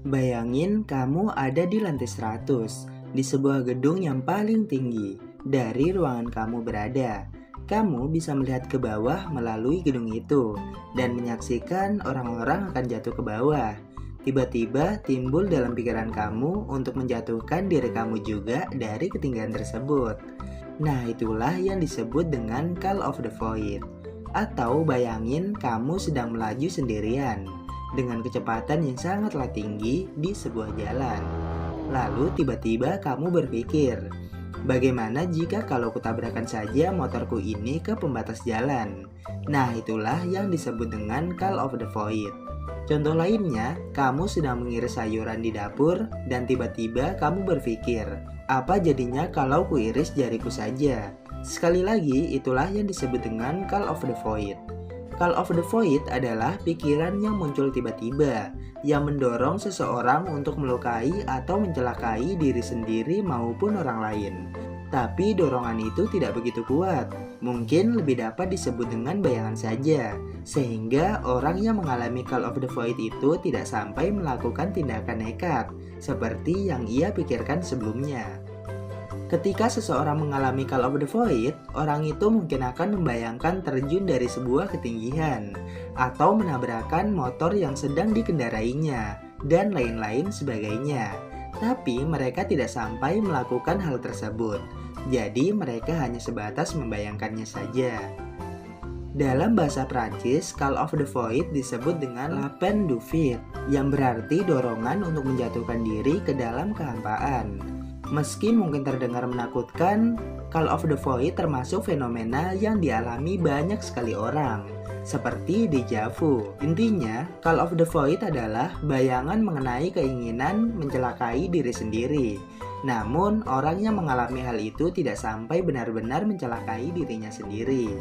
Bayangin kamu ada di lantai 100, di sebuah gedung yang paling tinggi. Dari ruangan kamu berada, kamu bisa melihat ke bawah melalui gedung itu dan menyaksikan orang-orang akan jatuh ke bawah. Tiba-tiba timbul dalam pikiran kamu untuk menjatuhkan diri kamu juga dari ketinggian tersebut. Nah, itulah yang disebut dengan Call of the Void. Atau bayangin kamu sedang melaju sendirian dengan kecepatan yang sangatlah tinggi di sebuah jalan. Lalu tiba-tiba kamu berpikir, bagaimana jika kalau kutabrakan saja motorku ini ke pembatas jalan? Nah, itulah yang disebut dengan Call of the Void. Contoh lainnya, kamu sedang mengiris sayuran di dapur dan tiba-tiba kamu berpikir, apa jadinya kalau kuiris jariku saja? Sekali lagi, itulah yang disebut dengan Call of the Void. Call of the Void adalah pikiran yang muncul tiba-tiba, yang mendorong seseorang untuk melukai atau mencelakai diri sendiri maupun orang lain. Tapi dorongan itu tidak begitu kuat, mungkin lebih dapat disebut dengan bayangan saja, sehingga orang yang mengalami Call of the Void itu tidak sampai melakukan tindakan nekat, seperti yang ia pikirkan sebelumnya. Ketika seseorang mengalami Call of the Void, orang itu mungkin akan membayangkan terjun dari sebuah ketinggian, atau menabrakan motor yang sedang dikendarainya, dan lain-lain sebagainya. Tapi mereka tidak sampai melakukan hal tersebut, jadi mereka hanya sebatas membayangkannya saja. Dalam bahasa Prancis, Call of the Void disebut dengan La Peine du Vide, yang berarti dorongan untuk menjatuhkan diri ke dalam kehampaan. Meski mungkin terdengar menakutkan, Call of the Void termasuk fenomena yang dialami banyak sekali orang, seperti déjà vu. Intinya, Call of the Void adalah bayangan mengenai keinginan mencelakai diri sendiri. Namun, orang yang mengalami hal itu tidak sampai benar-benar mencelakai dirinya sendiri.